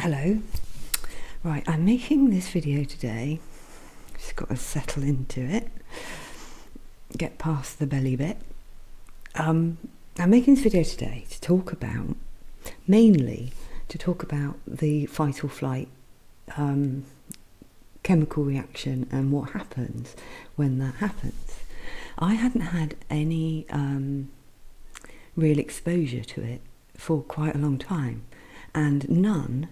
Hello. Right, I'm making this video today. Just got to settle into it. Get past the belly bit. I'm making this video today to talk about, mainly to talk about the fight or flight chemical reaction and what happens when that happens. I hadn't had any real exposure to it for quite a long time, and none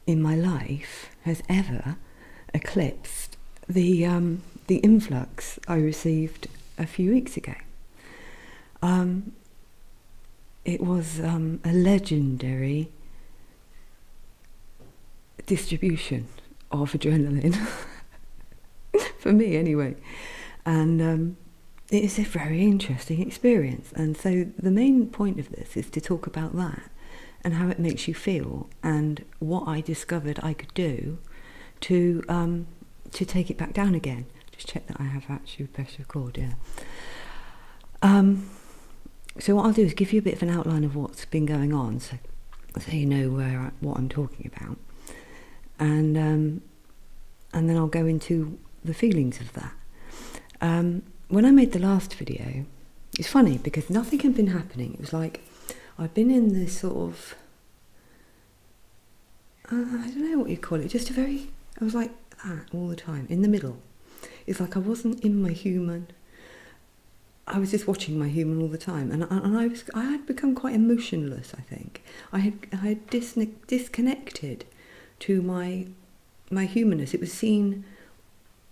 in my life has ever eclipsed the influx I received a few weeks ago. It was a legendary distribution of adrenaline for me anyway, and it is a very interesting experience. And so the main point of this is to talk about that and how it makes you feel, and what I discovered I could do to take it back down again. Just check that I have actually pressed record. So what I'll do is give you a bit of an outline of what's been going on, so you know what I'm talking about, and then I'll go into the feelings of that. When I made the last video, it's funny because nothing had been happening. It was like I've been in this sort of, I don't know what you call it, I was like that all the time, in the middle. It's like I wasn't in my human, I was just watching my human all the time, and I had become quite emotionless, I think. I had disconnected to my humanness. It was seen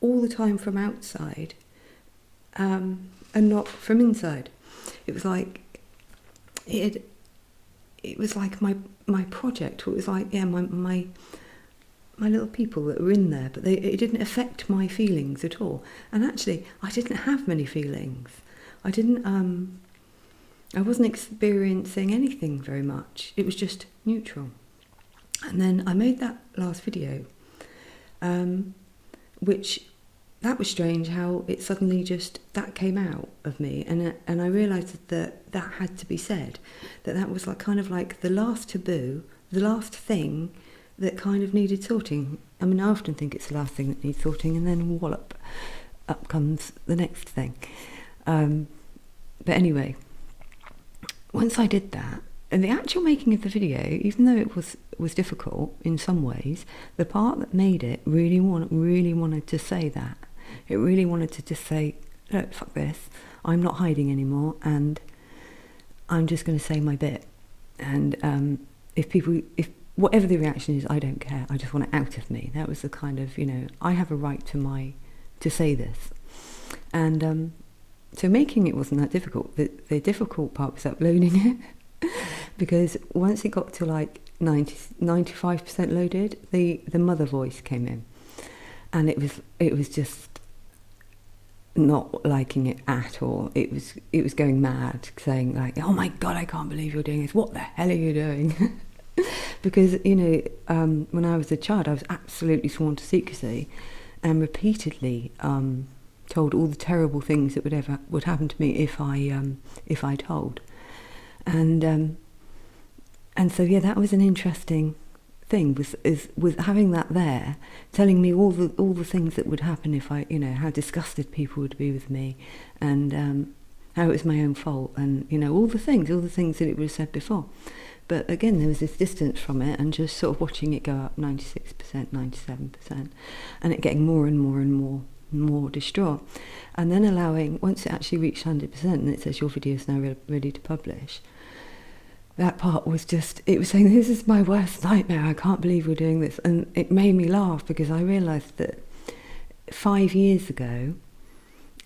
all the time from outside, and not from inside. It was like it was like my project. It was like, my little people that were in there, but it didn't affect my feelings at all. And actually, I didn't have many feelings. I wasn't experiencing anything very much. It was just neutral. And then I made that last video, which, that was strange how it suddenly just, that came out of me, and I realised that had to be said, that was like kind of like the last taboo, the last thing that kind of needed sorting. I mean, I often think it's the last thing that needs sorting, and then wallop, up comes the next thing. But anyway, once I did that, and the actual making of the video, even though it was difficult in some ways, the part that made it really wanted to say that. It really wanted to just say, look, fuck this, I'm not hiding anymore, and I'm just going to say my bit. And if whatever the reaction is, I don't care. I just want it out of me. That was the kind of, I have a right to say this. And so making it wasn't that difficult. The difficult part was uploading it, because once it got to like 95% loaded, the mother voice came in, and it was just not liking it at all. It was going mad, saying like, oh my god, I can't believe you're doing this, what the hell are you doing? Because when I was a child, I was absolutely sworn to secrecy, and repeatedly told all the terrible things that would happen to me if I told. And so that was an interesting thing, was having that there, telling me all the things that would happen if I, how disgusted people would be with me, and how it was my own fault, and all the things that it would have said before. But again, there was this distance from it, and just sort of watching it go up 96%, 97%, and it getting more and more and more distraught, and then allowing, once it actually reached 100% and it says your video is now ready to publish, that part was just, it was saying, this is my worst nightmare, I can't believe we're doing this. And it made me laugh, because I realised that 5 years ago,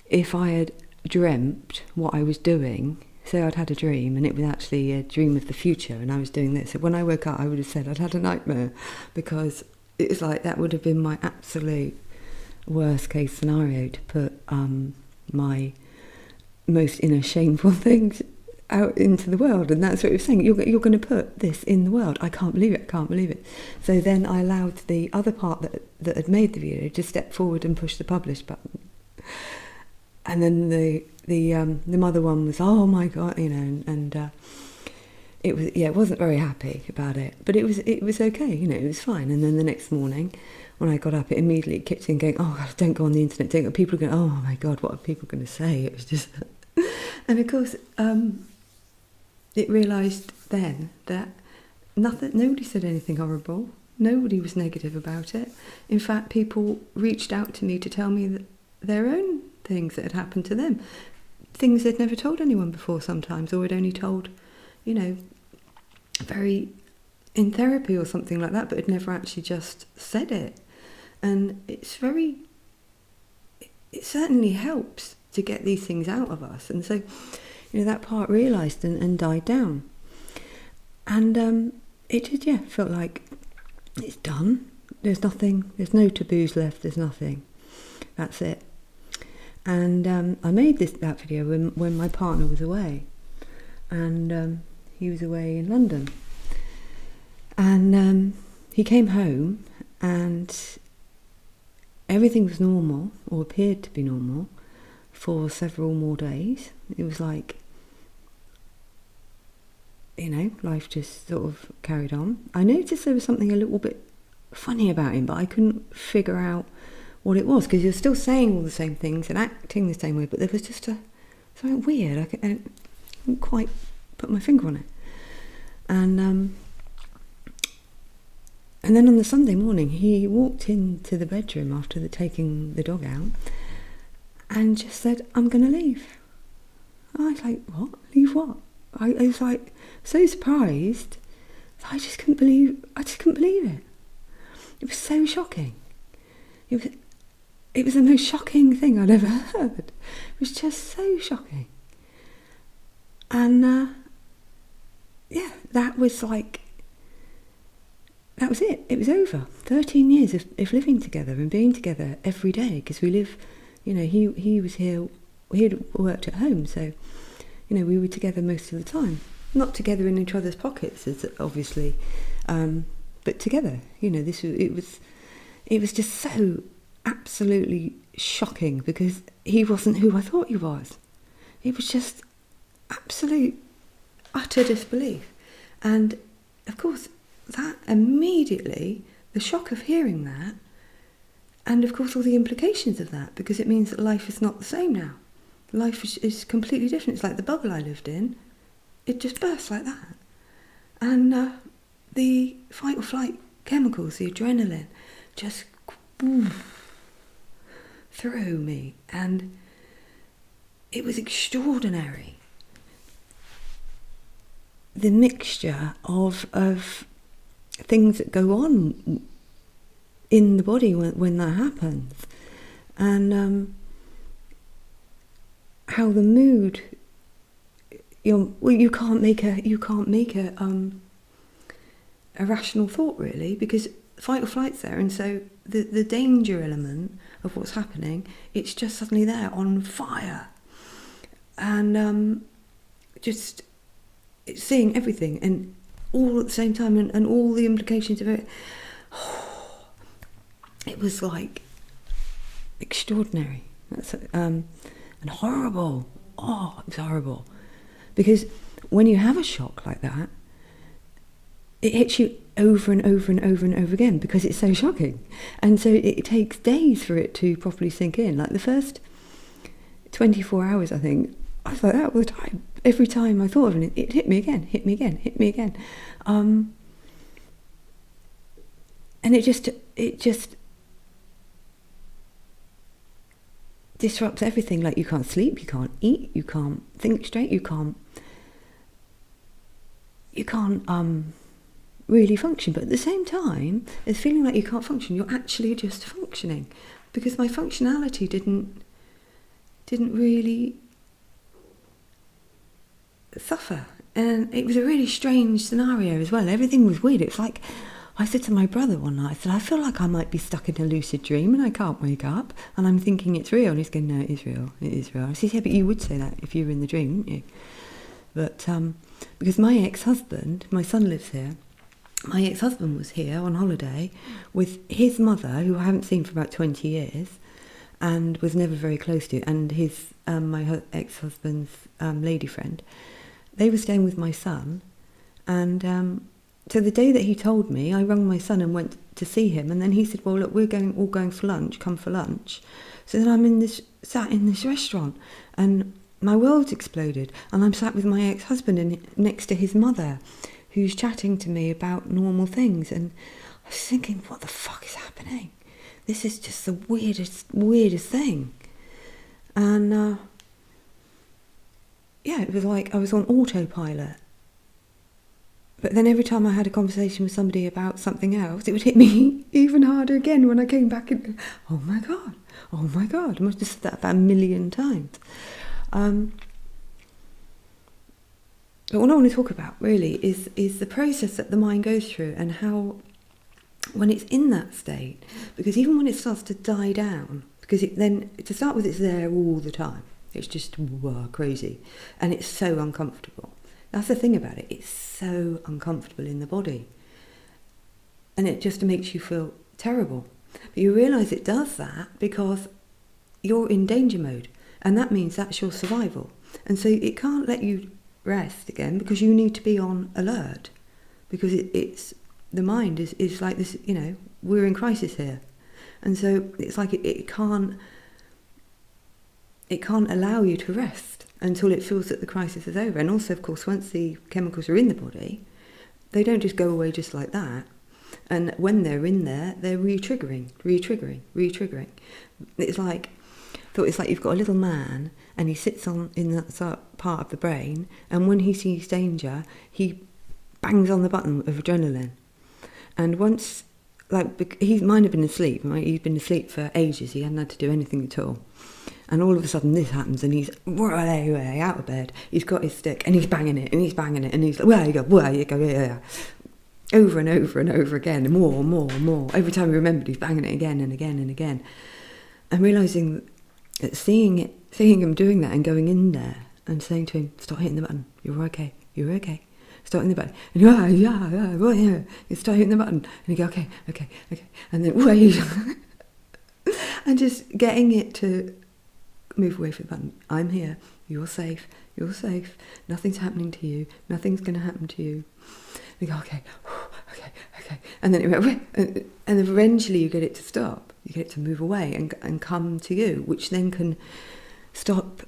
if I had dreamt what I was doing, say I'd had a dream and it was actually a dream of the future and I was doing this, so when I woke up I would have said I'd had a nightmare, because it was like that would have been my absolute worst case scenario, to put my most inner shameful things out into the world. And that's what it was saying, you're going to put this in the world, I can't believe it. So then I allowed the other part that had made the video to step forward and push the publish button, and then the mother one was, oh my god, and it wasn't very happy about it, but it was okay, it was fine. And then the next morning, when I got up, it immediately kicked in, going, "Oh God, don't go on the internet. Don't go. People are going, oh my God, what are people going to say?" It was just, and of course, it realised then that nobody said anything horrible. Nobody was negative about it. In fact, people reached out to me to tell me that their own things that had happened to them, things they'd never told anyone before sometimes, or had only told, very in therapy or something like that, but had never actually just said it. And it certainly helps to get these things out of us. And so, that part realised and died down. And it did, felt like it's done. There's no taboos left, there's nothing. That's it. And I made that video when my partner was away. And he was away in London. And he came home and everything was normal, or appeared to be normal, for several more days. It was like, life just sort of carried on. I noticed there was something a little bit funny about him, but I couldn't figure out what it was, because he was still saying all the same things and acting the same way, but there was just something weird. I couldn't quite put my finger on it. And then on the Sunday morning, he walked into the bedroom after taking the dog out and just said, "I'm going to leave." I was like, "What? Leave what?" I was like so surprised. I just couldn't believe it. It was so shocking. It was the most shocking thing I'd ever heard. It was just so shocking. And that was it. It was over. 13 years of living together and being together every day, because we live, he was here, he had worked at home, so, we were together most of the time. Not together in each other's pockets, as obviously, but together. It was just so absolutely shocking, because he wasn't who I thought he was. It was just absolute, utter disbelief. And, of course, that immediately, the shock of hearing that, and of course all the implications of that, because it means that life is not the same now. Life is completely different. It's like the bubble I lived in. It just burst like that. And the fight or flight chemicals, the adrenaline, just through me. And it was extraordinary. The mixture of things that go on in the body when that happens, and how the mood, you can't make a rational thought, really, because fight or flight's there, and so the danger element of what's happening, it's just suddenly there on fire, and just seeing everything and all at the same time, and all the implications of it. It was like extraordinary. And horrible. Oh, it was horrible. Because when you have a shock like that, it hits you over and over and over and over again, because it's so shocking. And so it takes days for it to properly sink in. Like the first 24 hours, I think, I was like that all the time. Every time I thought of it, it hit me again. And it just disrupts everything. Like, you can't sleep, you can't eat, you can't think straight, you can't really function. But at the same time, it's feeling like you can't function. You're actually just functioning, because my functionality didn't really suffer. And it was a really strange scenario as well. Everything was weird. It's like, I said to my brother one night, I said, I feel like I might be stuck in a lucid dream and I can't wake up, and I'm thinking it's real. And he's going, no, it is real. I said, yeah, but you would say that if you were in the dream, wouldn't you? But because my ex-husband, my son lives here, my ex-husband was here on holiday with his mother, who I haven't seen for about 20 years and was never very close to, and his my ex-husband's lady friend. They were staying with my son, And so the day that he told me, I rang my son and went to see him, and then he said, well, look, we're all going for lunch, come for lunch. So then I'm sat in this restaurant, and my world's exploded, and I'm sat with my ex-husband next to his mother, who's chatting to me about normal things, and I was thinking, what the fuck is happening? This is just the weirdest thing. And yeah, it was like I was on autopilot. But then every time I had a conversation with somebody about something else, it would hit me even harder again when I came back and, oh my God, I must have said that about 1 million times. But what I want to talk about really is the process that the mind goes through, and how when it's in that state, because even when it starts to die down, because to start with, it's there all the time. It's just crazy, and it's so uncomfortable. That's the thing about it. It's so uncomfortable in the body, and it just makes you feel terrible. But you realise it does that because you're in danger mode, and that means that's your survival. And so it can't let you rest again, because you need to be on alert, because it's the mind is like this, we're in crisis here. And so it's like it can't allow you to rest until it feels that the crisis is over. And also, of course, once the chemicals are in the body, they don't just go away just like that. And when they're in there, they're re-triggering. It's like you've got a little man, and he sits in that part of the brain, and when he sees danger, he bangs on the button of adrenaline. And once, he might have been asleep, right? He's been asleep for ages, he hadn't had to do anything at all. And all of a sudden this happens, and he's way out of bed, he's got his stick, and he's banging it, and he's like, where you go, yeah. Over and over again, more. Every time he remembered, he's banging it again and again and again. And realising that seeing him doing that and going in there and saying to him, stop hitting the button, you're okay. Start hitting the button. And yeah. You start hitting the button. And you go, okay. And then wait. And just getting it to move away from the button. I'm here. You're safe. Nothing's happening to you. Nothing's going to happen to you. And you go, okay. And then and eventually you get it to stop. You get it to move away and come to you, which then can stop.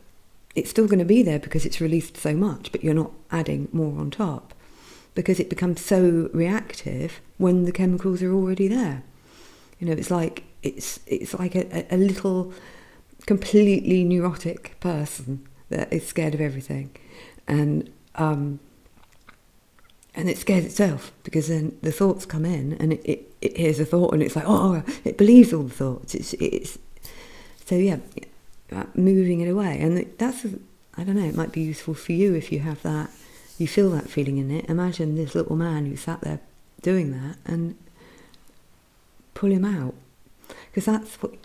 It's still going to be there because it's released so much, but you're not adding more on top, because it becomes so reactive when the chemicals are already there. It's like a little completely neurotic person that is scared of everything, and it scares itself, because then the thoughts come in, and it hears a thought, and it's like, it believes all the thoughts. It's so yeah. Moving it away, and that's, I don't know, it might be useful for you if you have that, you feel that feeling in it. Imagine this little man who sat there doing that, and pull him out, because that's what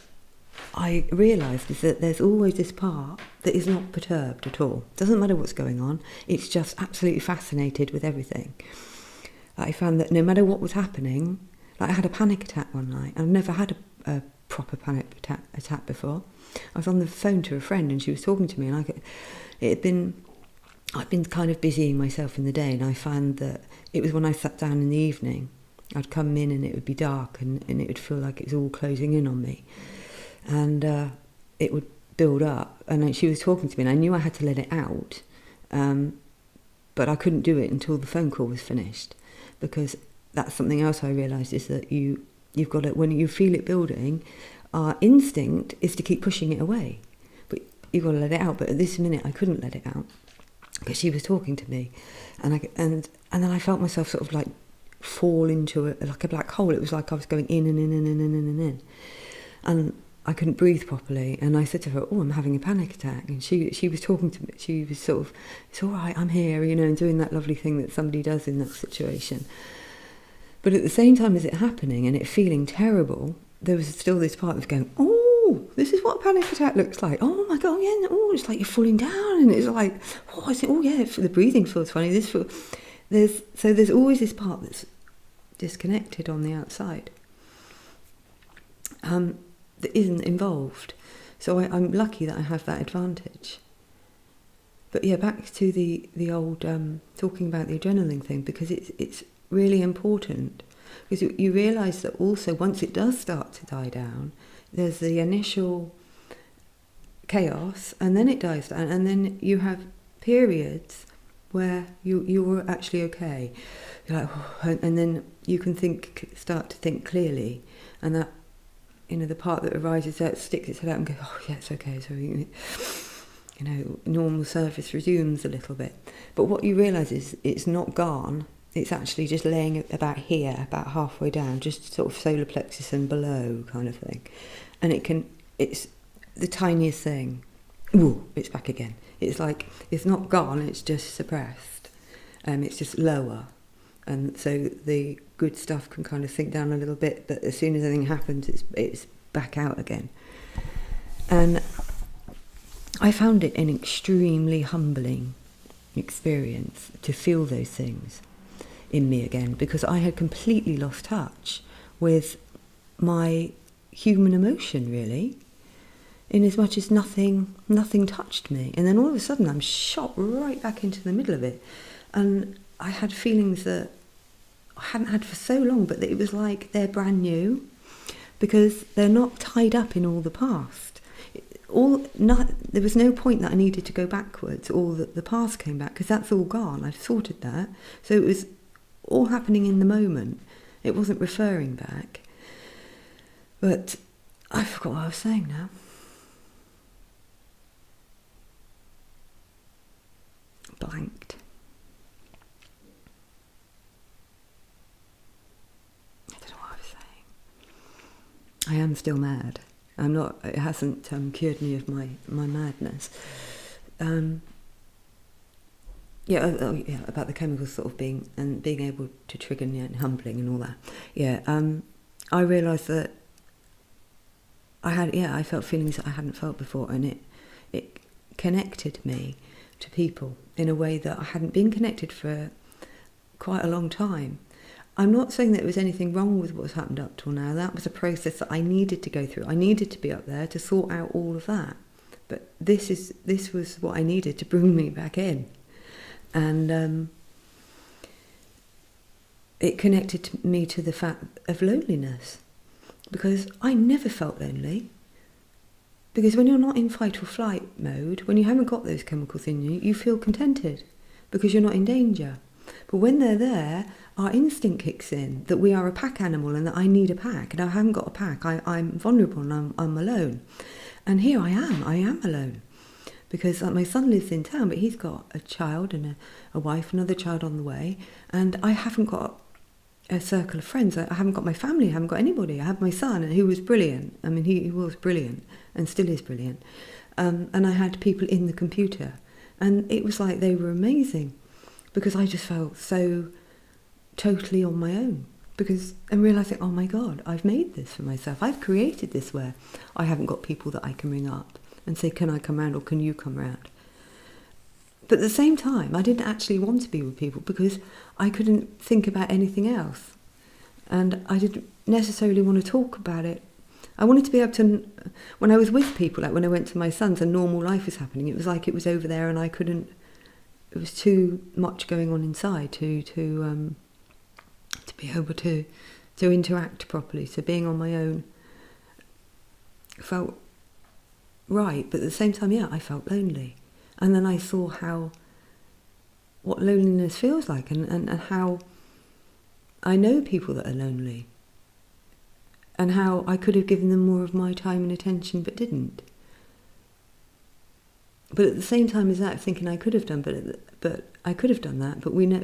I realised, is that there's always this part that is not perturbed at all. Doesn't matter what's going on, it's just absolutely fascinated with everything. I found that no matter what was happening, I had a panic attack one night. I've never had a proper panic attack before. I was on the phone to a friend, and she was talking to me, and I'd been kind of busying myself in the day, and I found that it was when I sat down in the evening, I'd come in and it would be dark, and it would feel like it was all closing in on me, and it would build up. And she was talking to me, and I knew I had to let it out, but I couldn't do it until the phone call was finished, because that's something else I realised, is that you've got to, when you feel it building, our instinct is to keep pushing it away, but you've got to let it out. But at this minute, I couldn't let it out because she was talking to me, and then I felt myself sort of like fall into like a black hole. It was like I was going in and in, and I couldn't breathe properly. And I said to her, "Oh, I'm having a panic attack." And she was talking to me. She was sort of, "It's all right, I'm here," and doing that lovely thing that somebody does in that situation. But at the same time as it happening and it feeling terrible, there was still this part of going, oh, this is what a panic attack looks like. Oh my God, yeah, it's like you're falling down, and it's like, I said, the breathing feels funny. There's always this part that's disconnected on the outside, that isn't involved. So I'm lucky that I have that advantage. But yeah, back to the old talking about the adrenaline thing, because it's really important, because you realise that also once it does start to die down, there's the initial chaos, and then it dies down, and then you have periods where you were actually okay. You're like, oh, and then you can start to think clearly, and that, the part that arises out sticks its head out and goes, oh yeah, it's okay. So normal service resumes a little bit. But what you realise is it's not gone. It's actually just laying about here, about halfway down, just sort of solar plexus and below kind of thing. And it's the tiniest thing. Ooh, it's back again. It's like, it's not gone, it's just suppressed. It's just lower. And so the good stuff can kind of sink down a little bit, but as soon as anything happens, it's back out again. And I found it an extremely humbling experience to feel those things in me again, because I had completely lost touch with my human emotion, really, in as much as nothing touched me. And then all of a sudden I'm shot right back into the middle of it. And I had feelings that I hadn't had for so long, but that it was like they're brand new, because they're not tied up in all the past. There was no point that I needed to go backwards, or that the past came back, because that's all gone. I've sorted that. So it was all happening in the moment. It wasn't referring back. But I forgot what I was saying now. Blanked. I don't know what I was saying. I am still mad. I'm not. It hasn't cured me of my madness. About the chemicals sort of being able to trigger and humbling and all that. Yeah, I realised that I felt feelings that I hadn't felt before, and it connected me to people in a way that I hadn't been connected for quite a long time. I'm not saying that there was anything wrong with what's happened up till now. That was a process that I needed to go through. I needed to be up there to sort out all of that. But this was what I needed to bring me back in. And it connected me to the fact of loneliness, because I never felt lonely. Because when you're not in fight or flight mode, when you haven't got those chemicals in you, you feel contented because you're not in danger. But when they're there, our instinct kicks in that we are a pack animal and that I need a pack, and I haven't got a pack. I'm vulnerable and I'm alone. And here I am alone. Because my son lives in town, but he's got a child and a wife, another child on the way, and I haven't got a circle of friends. I haven't got my family, I haven't got anybody. I had my son, who was brilliant. I mean, he was brilliant and still is brilliant. And I had people in the computer, and it was like they were amazing, because I just felt so totally on my own. And realising, oh my God, I've made this for myself. I've created this where I haven't got people that I can ring up and say, can I come round, or can you come round? But at the same time, I didn't actually want to be with people, because I couldn't think about anything else. And I didn't necessarily want to talk about it. I wanted to be able to, when I was with people, like when I went to my son's and normal life was happening, it was like it was over there and I couldn't, it was too much going on inside to be able to interact properly. So being on my own felt right, but at the same time, I felt lonely. And then I saw what loneliness feels like, and how I know people that are lonely, and how I could have given them more of my time and attention but didn't. But at the same time as that, thinking I could have done, but I could have done that, but we know, I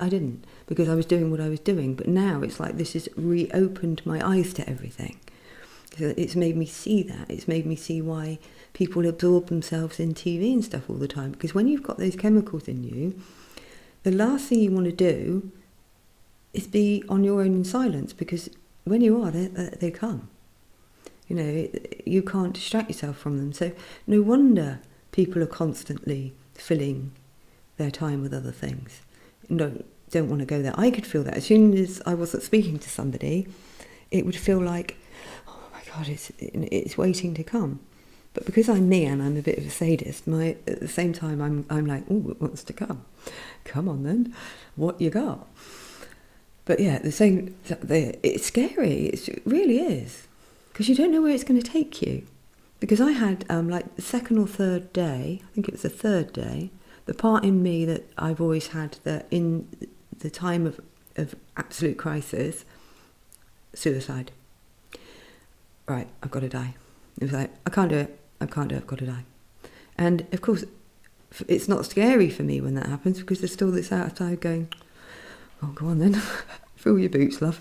didn't, because I was doing what I was doing. But now it's like this has reopened my eyes to everything. It's made me see that. It's made me see why people absorb themselves in TV and stuff all the time. Because when you've got those chemicals in you, the last thing you want to do is be on your own in silence, because when you are, they come. You can't distract yourself from them. So no wonder people are constantly filling their time with other things. No, don't want to go there. I could feel that. As soon as I wasn't speaking to somebody, it would feel like, God, it's waiting to come. But because I'm me and I'm a bit of a sadist, at the same time I'm like, oh, it wants to come. Come on then, what you got? But yeah, it's scary. It really is, because you don't know where it's going to take you. Because I had like the second or third day, I think it was the third day, the part in me that I've always had, that in the time of absolute crisis, suicide. Right, I've got to die. It was like, I can't do it, I've got to die. And of course, it's not scary for me when that happens, because there's still this outside going, oh, go on then, fill your boots, love.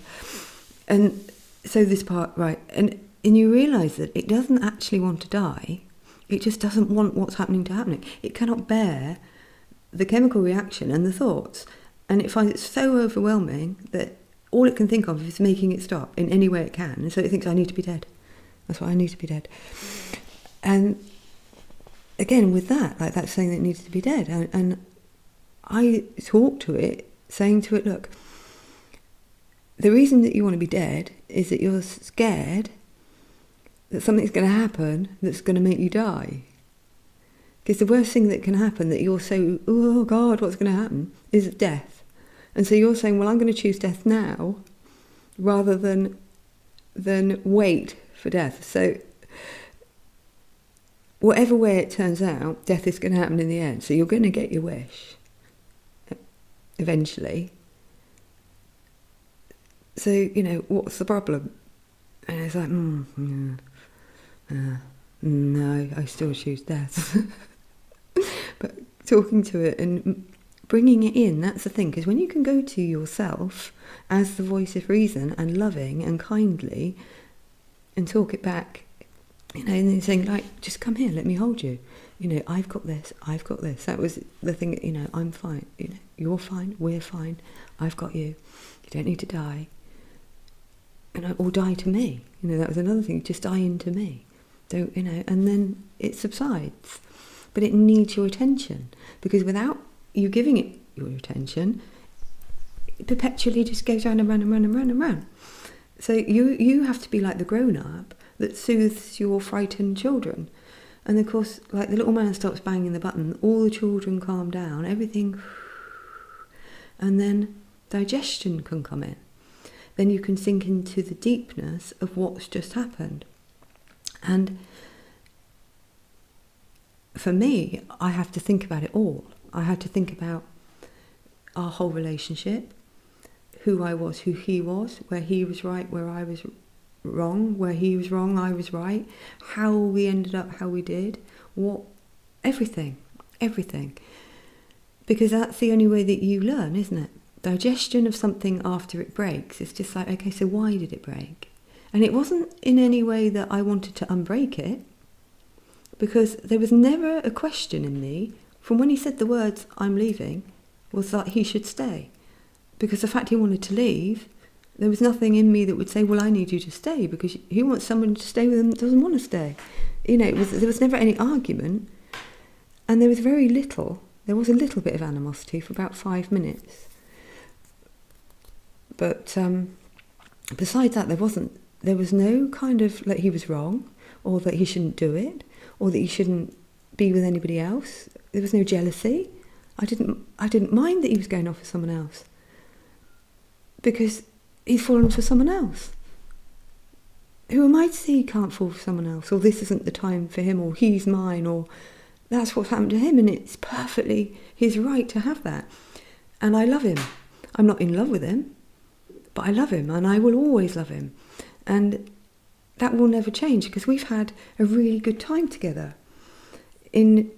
And so this part, right, and you realise that it doesn't actually want to die, it just doesn't want what's happening to happen. It cannot bear the chemical reaction and the thoughts, and it finds it so overwhelming that all it can think of is making it stop in any way it can, and so it thinks, I need to be dead. That's why I need to be dead. And again, with that, like that's saying that it needs to be dead. And I talk to it, saying to it, look, the reason that you want to be dead is that you're scared that something's going to happen that's going to make you die. Because the worst thing that can happen, that you're so, oh God, what's going to happen, is death. And so you're saying, well, I'm going to choose death now rather than wait for death. So whatever way it turns out, death is going to happen in the end. So you're going to get your wish eventually. So, you know, what's the problem? And it's like, no, I still choose death. But talking to it and bringing it in, that's the thing. Because when you can go to yourself as the voice of reason and loving and kindly and talk it back, you know, and then saying, like, just come here, let me hold you. You know, I've got this. That was the thing, you know, I'm fine. You know, you're fine, we're fine. I've got you. You don't need to die. Or die to me. You know, that was another thing. Just die into me. Don't, you know, and then it subsides. But it needs your attention. Because without you giving it your attention, it perpetually just goes round and round and round and round and round. So you have to be like the grown-up that soothes your frightened children. And of course, like the little man stops banging the button, all the children calm down, everything, and then digestion can come in. Then you can sink into the deepness of what's just happened. And for me, I have to think about it all. I had to think about our whole relationship, who I was, who he was, where he was right, where I was wrong, where he was wrong, I was right, how we ended up how we did, everything. Because that's the only way that you learn, isn't it? Digestion of something after it breaks. It's just like, okay, so why did it break? And it wasn't in any way that I wanted to unbreak it, because there was never a question in me from when he said the words, I'm leaving, was that he should stay. Because the fact he wanted to leave, there was nothing in me that would say, well, I need you to stay, because he wants someone to stay with him that doesn't want to stay. You know, there was never any argument, and there was a little bit of animosity for about 5 minutes. But besides that, there was no kind of, like, he was wrong, or that he shouldn't do it, or that he shouldn't be with anybody else. There was no jealousy. I didn't mind that he was going off with someone else, because he's fallen for someone else. Who am I to say he can't fall for someone else, or this isn't the time for him, or he's mine, or that's what's happened to him, and it's perfectly his right to have that. And I love him. I'm not in love with him, but I love him, and I will always love him. And that will never change, because we've had a really good time together. I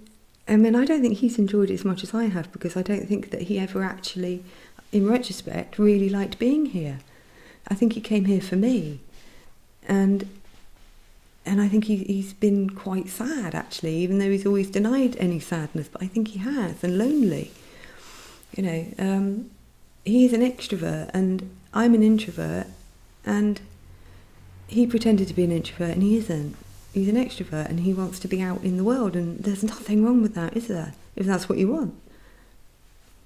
don't think he's enjoyed it as much as I have, because I don't think that he ever actually, in retrospect, really liked being here. I think he came here for me. And I think he's been quite sad, actually, even though he's always denied any sadness, but I think he has, and lonely. You know, he's an extrovert, and I'm an introvert, and he pretended to be an introvert, and he isn't. He's an extrovert, and he wants to be out in the world, and there's nothing wrong with that, is there? If that's what you want.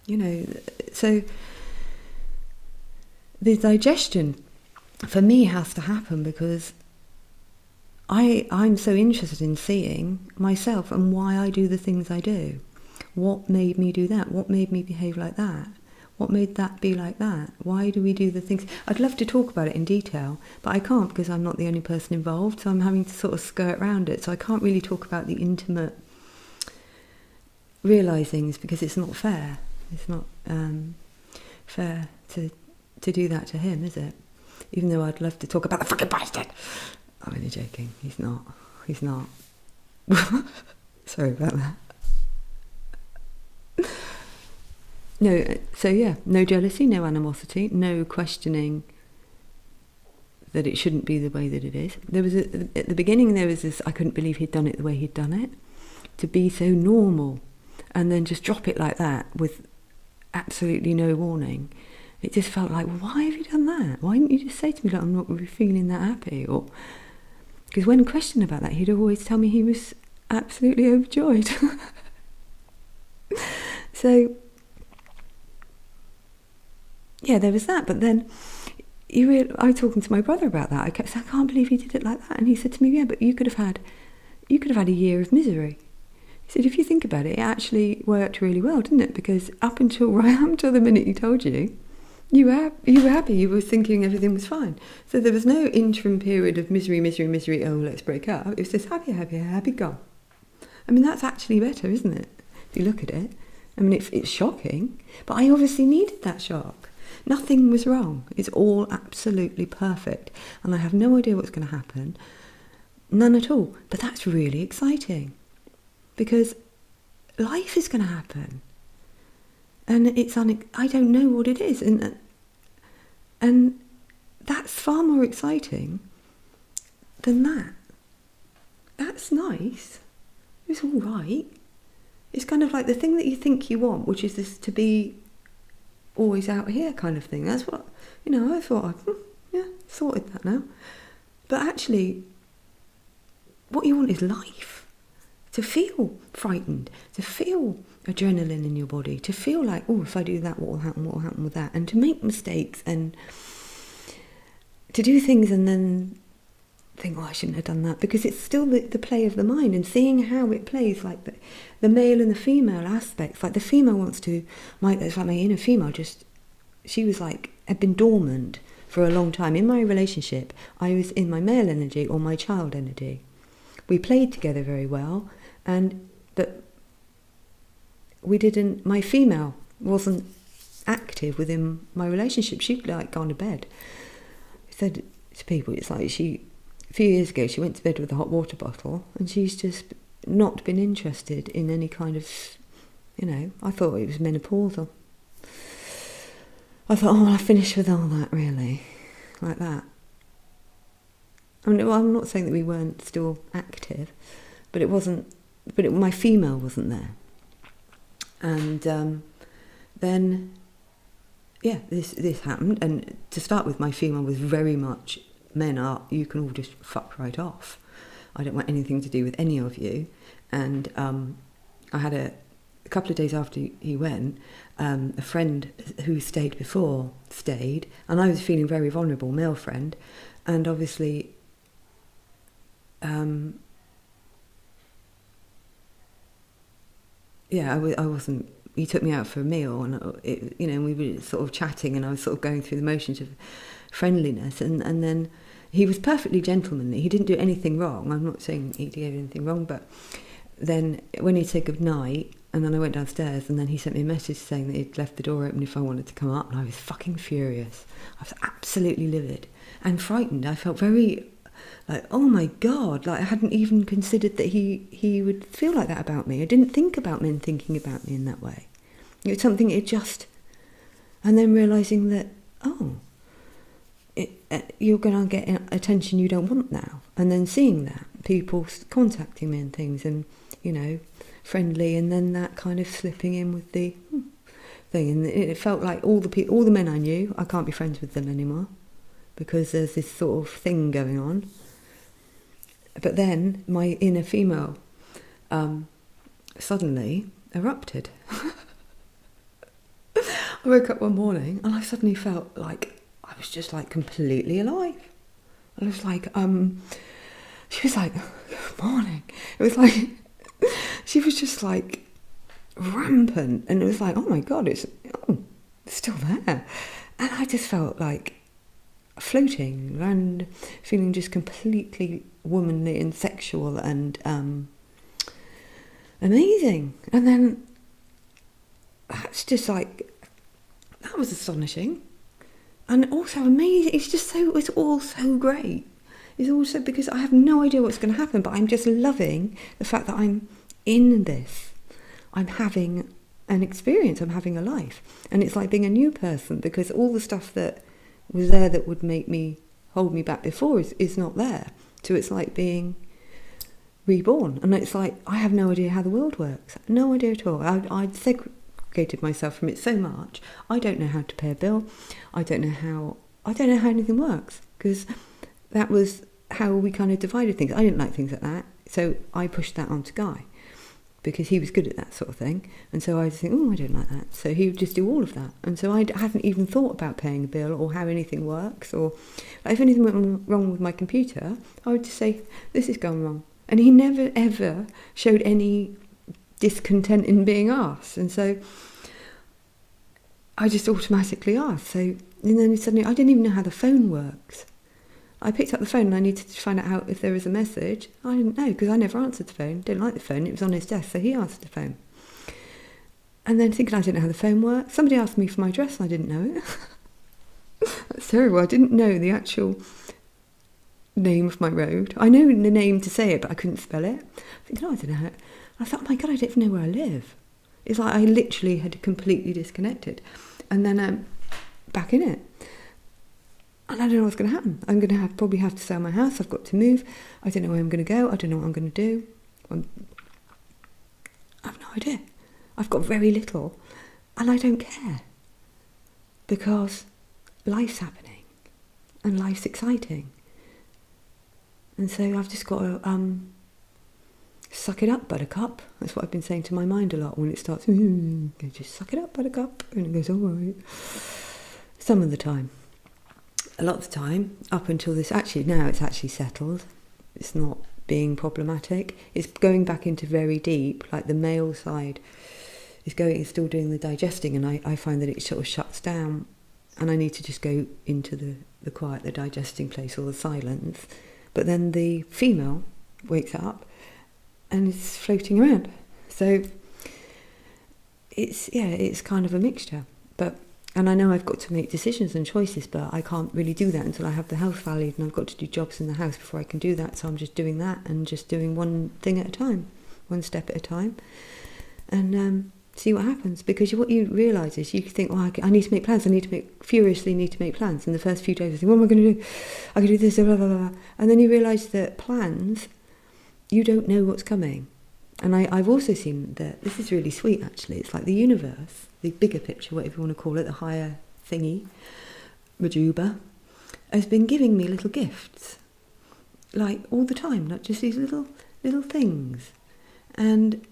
You know, so the digestion, for me, has to happen, because I'm so interested in seeing myself and why I do the things I do. What made me do that? What made me behave like that? What made that be like that? Why do we do the things? I'd love to talk about it in detail, but I can't because I'm not the only person involved, so I'm having to sort of skirt around it. So I can't really talk about the intimate realisings because it's not fair. It's not fair to do that to him, is it? Even though I'd love to talk about the fucking bastard. I'm only joking. He's not. He's not. Sorry about that. No, so yeah, no jealousy, no animosity, no questioning that it shouldn't be the way that it is. There was at the beginning there was this, I couldn't believe he'd done it the way he'd done it, to be so normal and then just drop it like that with absolutely no warning. It just felt like, why have you done that? Why didn't you just say to me, like, I'm not really feeling that happy? Or because when questioned about that, he'd always tell me he was absolutely overjoyed. So yeah, there was that. But then I was talking to my brother about that. I kept saying, I can't believe he did it like that. And he said to me, yeah, but you could have had a year of misery. He said, if you think about it, it actually worked really well, didn't it? Because up until the minute he told you, you were happy. You were thinking everything was fine. So there was no interim period of misery, oh, let's break up. It was just happy, gone. I mean, that's actually better, isn't it? If you look at it. I mean, it's shocking, but I obviously needed that shock. Nothing was wrong. It's all absolutely perfect. And I have no idea what's going to happen. None at all. But that's really exciting. Because life is going to happen. And I don't know what it is. And that's far more exciting than that. That's nice. It's all right. It's kind of like the thing that you think you want, which is this to be always out here kind of thing. That's what, I thought, sorted that now. But actually, what you want is life. To feel frightened, to feel adrenaline in your body, to feel like, oh, if I do that, what will happen with that? And to make mistakes and to do things and then think, oh, I shouldn't have done that, because it's still the play of the mind and seeing how it plays, like the male and the female aspects. Like the female wants to, it's like my inner female she was like, had been dormant for a long time. In my relationship, I was in my male energy or my child energy. We played together very well, but my female wasn't active within my relationship. She'd like gone to bed. I said to people, it's like a few years ago, she went to bed with a hot water bottle, and she's just not been interested in any kind of, I thought it was menopausal. I thought, I finished with all that, really, like that. I mean, I'm not saying that we weren't still active, but it wasn't. But my female wasn't there, and then, yeah, this happened. And to start with, my female was very much, men are, you can all just fuck right off. I don't want anything to do with any of you. And I had a couple of days after he went, a friend who stayed before stayed, and I was feeling very vulnerable, male friend, and obviously I wasn't. He took me out for a meal, and we were sort of chatting, and I was sort of going through the motions of friendliness, and then he was perfectly gentlemanly. He didn't do anything wrong. I'm not saying he did anything wrong, but then when he said goodnight, and then I went downstairs, and then he sent me a message saying that he'd left the door open if I wanted to come up, and I was fucking furious. I was absolutely livid and frightened. I felt very like, oh my God, like I hadn't even considered that he would feel like that about me. I didn't think about men thinking about me in that way. It was something and then realising that, you're going to get attention you don't want now. And then seeing that, people contacting me and things, and, friendly, and then that kind of slipping in with the thing. And it felt like all the men I knew, I can't be friends with them anymore, because there's this sort of thing going on. But then my inner female suddenly erupted. I woke up one morning and I suddenly felt like I was just like completely alive. I was like, She's like, good morning. It was like, she was just like rampant. And it was like, oh my God, it's still there. And I just felt like floating and feeling just completely womanly and sexual and amazing. And then that's just like, that was astonishing. And also amazing. It's all so great. It's also because I have no idea what's going to happen, but I'm just loving the fact that I'm in this. I'm having an experience. I'm having a life. And it's like being a new person, because all the stuff that was there that would hold me back before is not there. So it's like being reborn. And it's like, I have no idea how the world works. No idea at all. I'd segregated myself from it so much. I don't know how to pay a bill. I don't know how anything works, because that was how we kind of divided things. I didn't like things like that, so I pushed that onto Guy, because he was good at that sort of thing. And so I just think, I don't like that. So he would just do all of that. And so I hadn't even thought about paying a bill or how anything works, or if anything went wrong with my computer, I would just say, this is going wrong. And he never ever showed any discontent in being asked. And so I just automatically asked. So, and then suddenly, I didn't even know how the phone works. I picked up the phone and I needed to find out if there was a message. I didn't know, because I never answered the phone. Didn't like the phone. It was on his desk, so he answered the phone. And then thinking I didn't know how the phone worked, somebody asked me for my address and I didn't know it. That's terrible. I didn't know the actual name of my road. I know the name to say it, but I couldn't spell it. I think, I don't know how. I thought, oh my God, I don't even know where I live. It's like I literally had completely disconnected. And then back in it. And I don't know what's going to happen. I'm going to probably have to sell my house. I've got to move. I don't know where I'm going to go. I don't know what I'm going to do. I have no idea. I've got very little. And I don't care. Because life's happening. And life's exciting. And so I've just got to suck it up, buttercup. That's what I've been saying to my mind a lot when it starts. Just suck it up, buttercup. And it goes, all right. Some of the time. A lot of the time, up until this, now it's actually settled. It's not being problematic. It's going back into very deep, like the male side is still doing the digesting, and I find that it sort of shuts down, and I need to just go into the quiet, the digesting place, or the silence. But then the female wakes up and is floating around. So it's kind of a mixture. And I know I've got to make decisions and choices, but I can't really do that until I have the house valued, and I've got to do jobs in the house before I can do that. So I'm just doing that and just doing one thing at a time, one step at a time, and see what happens. Because what you realise is you think, I need to make plans. Furiously need to make plans. In the first few days, I think, what am I going to do? I can do this, blah, blah, blah. And then you realise that plans, you don't know what's coming. And I've also seen that this is really sweet, actually. It's like the universe, the bigger picture, whatever you want to call it, the higher thingy, Majuba, has been giving me little gifts, like all the time, not just these little things. And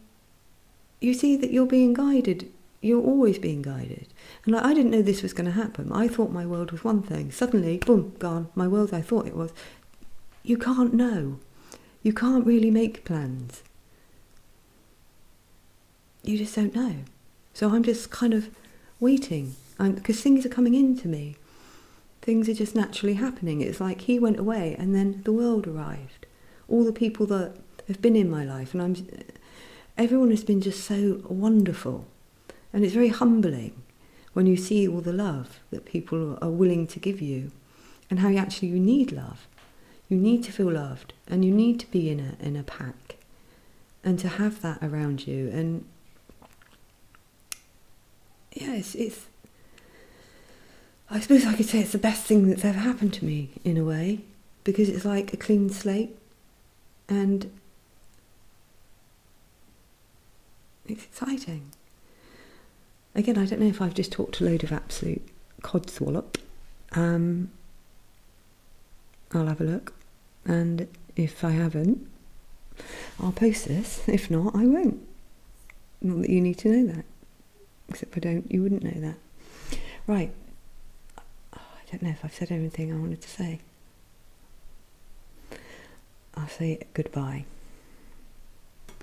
you see that you're being guided. You're always being guided. And I didn't know this was going to happen. I thought my world was one thing. Suddenly, boom, gone. My world I thought it was. You can't know. You can't really make plans. You just don't know. So I'm just kind of waiting, because things are coming into me. Things are just naturally happening. It's like he went away and then the world arrived. All the people that have been in my life, and everyone has been just so wonderful. And it's very humbling when you see all the love that people are willing to give you, and how you need love. You need to feel loved, and you need to be in a pack, and to have that around you. And yeah, it's I suppose I could say it's the best thing that's ever happened to me, in a way, because it's like a clean slate, and it's exciting. Again, I don't know if I've just talked a load of absolute codswallop. I'll have a look, and if I haven't, I'll post this. If not, I won't. Not that you need to know that. Except if I don't, you wouldn't know that. Right. I don't know if I've said everything I wanted to say. I I'll say goodbye.